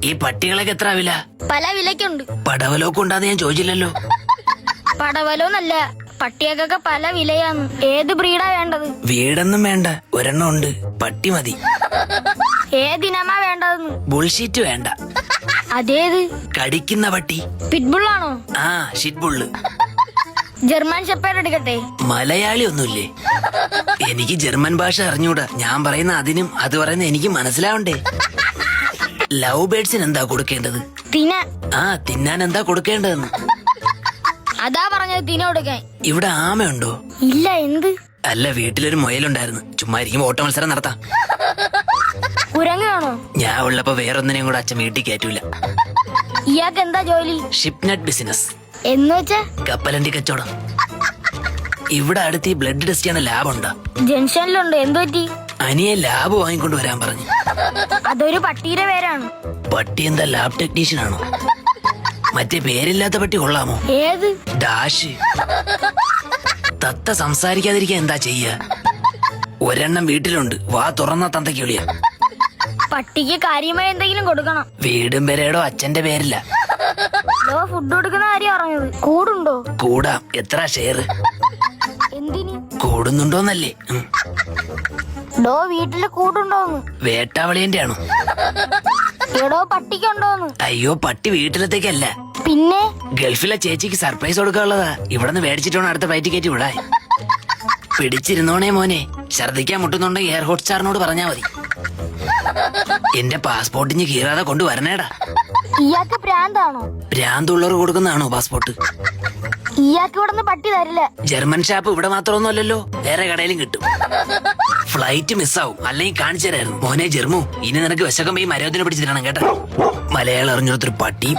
ഈ പട്ടികളൊക്കെ എത്ര വില? പല വിലക്കുണ്ട്. പടവലോക്ക് ഉണ്ടാന്ന് ഞാൻ ചോദിച്ചില്ലല്ലോ. പടവലോന്നല്ല, പട്ടികൾക്കൊക്കെ പല വിലയാണ്. ഏത് ബ്രീഡാ വേണ്ടത്? വീടൊന്നും വേണ്ട, ഒരെണ്ണം ഉണ്ട്. പട്ടി മതി. ഏതിനമാ വേണ്ടതെന്ന്? ബുൾഷീറ്റ് വേണ്ട. അതേത്? കടിക്കുന്ന പട്ടി. പിറ്റ്ബുള്ളാണോ? ആ, ഷിറ്റ്ബുള്ള്. ജർമ്മൻ ഷെപ്പേർഡ് എടുക്കട്ടെ? മലയാളി ഒന്നുമില്ലേ? എനിക്ക് ജർമ്മൻ ഭാഷ അറിഞ്ഞൂടാ. ഞാൻ പറയുന്ന അതിനും അത് പറയുന്ന എനിക്ക് മനസ്സിലാവണ്ടേ. ലവ് ബേർഡ്സിന് എന്താ കൊടുക്കേണ്ടത്? തിന്നാൻ എന്താ കൊടുക്കേണ്ടതെന്ന്. അതാ പറഞ്ഞത്, തിന കൊടുക്കാൻ. ഇവിടെ ആമയുണ്ടോ? ഇല്ല. എന്ത്? അല്ല, വീട്ടിലൊരു മുയലുണ്ടായിരുന്നു. ചുമ്മാ ഇരിക്കുമ്പോ ഓട്ട മത്സരം നടത്താം. കുരങ്ങാണോ? ഞാൻ ഉള്ളപ്പോ വേറൊന്നിനെയും കൂടെ അച്ഛൻ വീട്ടിൽ കയറ്റൂല. ഇയാൾക്ക് എന്താ ജോലി? ഷിപ്നെറ്റ് ബിസിനസ്. എന്ന് വെച്ചാ? കപ്പലണ്ടി കച്ചവടം. ഇവിടെ അടുത്ത് ഈ ബ്ലഡ് ടെസ്റ്റ് ചെയ്യുന്ന ലാബ് ഉണ്ടാ? ജംഗ്ഷനിലുണ്ട്. എന്ത് പറ്റി? അനിയെ ലാബ് വാങ്ങിക്കൊണ്ട് വരാൻ പറഞ്ഞു. അതൊരു പട്ടിയുടെ പേരാണ്. പട്ടി എന്താ ലാബ് ടെക്നീഷ്യൻ ആണോ? മറ്റേ പേരില്ലാത്ത പട്ടി കൊള്ളാമോ? ഏത്? ഡാഷ്. തത്ത സംസാരിക്കാതിരിക്കാൻ എന്താ ചെയ്യ? ഒരെണ്ണം വീട്ടിലുണ്ട്. വാ തുറന്ന തന്തയ്ക്ക് വിളിയ. പട്ടിക്ക് കാര്യമായി എന്തെങ്കിലും കൊടുക്കണം. വീടും പേരേടോ അച്ഛന്റെ പേരില്ല. ഫുഡ് കൊടുക്കുന്ന കാര്യം അറിഞ്ഞത്. കൂടുണ്ടോ? കൂടാം. എത്ര ഷെയർ? എന്തിന്? കൂടുന്നുണ്ടോന്നല്ലേ? വീട്ടില് കൂടുണ്ടോന്ന്? വേട്ടാവളിയന്റെ ആണോ? പട്ടിക്കുണ്ടോന്ന്? അയ്യോ, പട്ടി വീട്ടിലത്തേക്കല്ല. പിന്നെ? ഗൾഫിലെ ചേച്ചിക്ക് സർപ്രൈസ് കൊടുക്കാനുള്ളതാ. ഇവിടെ നിന്ന് മേടിച്ചിട്ട് വേണം അടുത്ത ഫ്ലൈറ്റ് കയറ്റി വിടാൻ. പിടിച്ചിരുന്നോണേ മോനെ. ഛർദിക്കാൻ മുട്ടുന്നുണ്ടെങ്കിൽ എയർ ഹോട്ട്സ്റ്റാറിനോട് പറഞ്ഞാ മതി. എന്റെ പാസ്പോർട്ടിന് കീറാതെ കൊണ്ടുവരണേടാ. ഇയാൾക്ക് ഭ്രാന്താണോ? ഭ്രാന്തുള്ളവർ കൊടുക്കുന്നതാണോ പാസ്പോർട്ട്? ഇയാൾക്ക് ഇവിടുന്ന് പട്ടി തരില്ല. ജർമ്മൻ ഷാപ്പ് ഇവിടെ മാത്രമൊന്നും അല്ലല്ലോ, വേറെ കടയിലും കിട്ടും. ഫ്ലൈറ്റ് മിസ്സാവും, അല്ലെങ്കിൽ കാണിച്ചു തരായിരുന്നു. മോനെ ജെർമു, ഇനി നിനക്ക് വിശക്കുമ്പോ ഈ മരത്തിനെ പിടിച്ചിരണം കേട്ടോ. മലയാളം അറിഞ്ഞൊരു പട്ടിയും